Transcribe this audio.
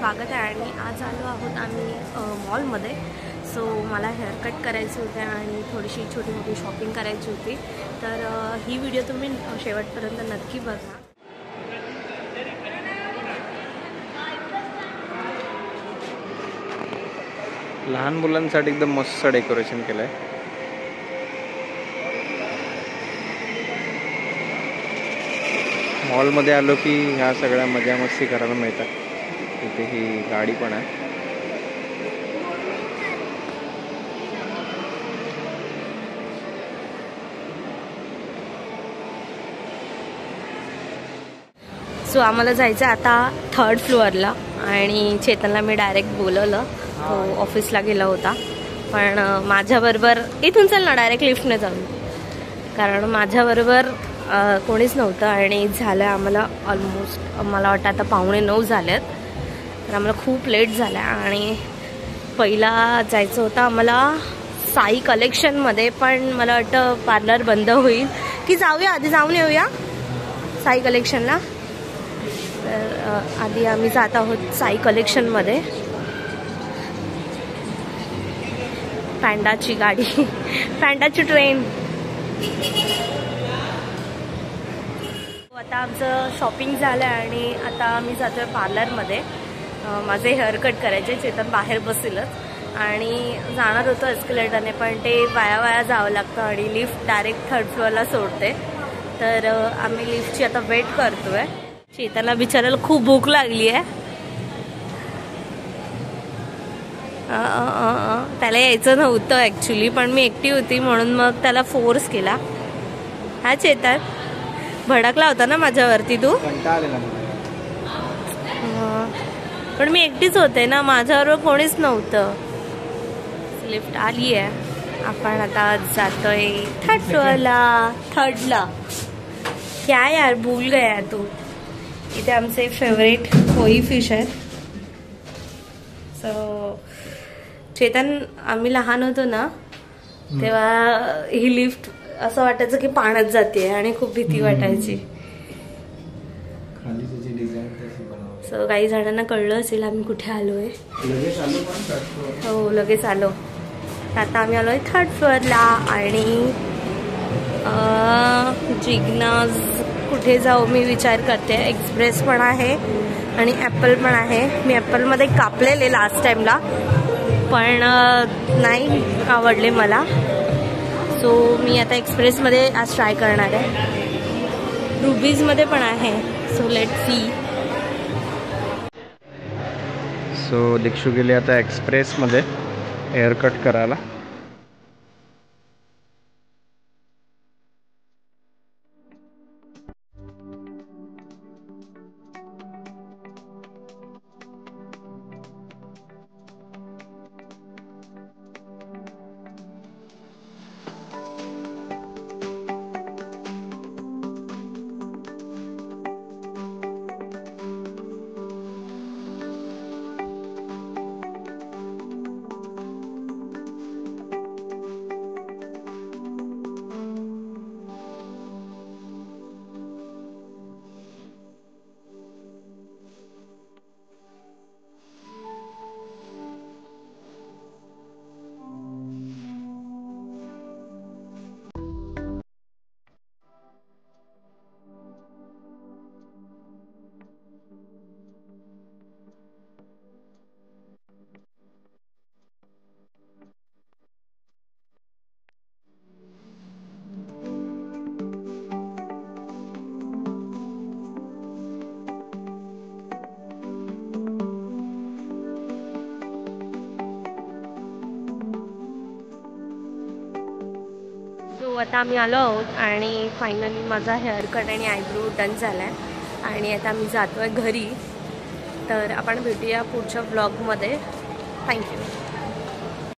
स्वागत आहे आणि आज आलो आहोत आम्ही मॉलमध्ये. सो मला हेअरकट करायचे होते आणि थोडीशी छोटी मोठी शॉपिंग करायची होती. तर ही व्हिडिओ तुम्ही शेवटपर्यंत नक्की बघा. लहान मुलांसाठी एकदम मस्त डेकोरेशन केलंय. मॉलमध्ये आलो की ह्या सगळ्या मजा मस्ती करायला मिळतात. इथे ही गाडी पण आहे. सो आम्हाला जायचं आता 3rd फ्लोअरला आणि चेतनला मी डायरेक्ट बोलवलं. तो ऑफिसला गेला होता, पण माझ्याबरोबर इथून चल ना डायरेक्ट लिफ्टने जाऊन, कारण माझ्याबरोबर कोणीच नव्हतं आणि झालं आम्हाला ऑलमोस्ट, मला वाटतं आता 8:45 झालेत. तर आम्हाला खूप लेट झाला आणि पहिला जायचं होतं आम्हाला साई कलेक्शनमध्ये, पण मला वाटतं पार्लर बंद होईल की जाऊया आधी जाऊन येऊया साई कलेक्शनला. तर आधी आम्ही जात आहोत साई कलेक्शनमध्ये. पॅन्डाची गाडी, पॅन्डाची ट्रेन. आता आमचं शॉपिंग झालं आणि आता आम्ही जातोय पार्लरमध्ये. माझे हेअरकट करायचे. चेतन बाहेर बसेलच आणि जाणार होतो एस्केलेटरने, पण ते वाया जावं लागतं आणि लिफ्ट डायरेक्ट 3rd फ्लोअरला सोडते. तर आम्ही लिफ्टची आता वेट करतोय. चेतनला बिचारायला खूप भूक लागली आहे. त्याला यायचं नव्हतं ॲक्च्युली, पण मी एकटी होती म्हणून मग त्याला फोर्स केला. हा चेतन, भडकला होता ना माझ्यावरती तू. पण मी एकटीच होते ना, माझ्याबरोबर कोणीच नव्हतं. लिफ्ट आली आहे. आपण आता जातोय 3rd फ्लोअरला. 3rdला क्या यार भूल गया तू. इथे आमचे फेवरेट कोई फिश आहेत. सो चेतन, आम्ही लहान होतो ना तेव्हा ही लिफ्ट असं वाटायचं की पाण्यात जाते आणि खूप भीती वाटायची. सो काही जणांना कळलं असेल आम्ही कुठे आलोय. हो, लगेच आलो. आता आम्ही आलोय 3rd फ्लोअरला आणि जिग्नाज कुठे जाऊ मी विचार करते. एक्सप्रेस पण आहे आणि ॲपल पण आहे. मी ॲपलमध्ये कापलेले लास्ट टाइमला, पण नाही आवडले मला. सो मी आता एक्सप्रेसमध्ये आज ट्राय करणार आहे. रुबीजमध्ये पण आहे. So let see. सो दीक्षू गेले आता एक्सप्रेसमध्ये हेअरकट करायला. आता आम्ही आलो आहोत आणि फायनली माझा हेअरकट आणि आयब्रो डन झाला आहे आणि आता आम्ही जातो आहे घरी. तर आपण भेटूया पुढच्या ब्लॉगमध्ये. थँक्यू.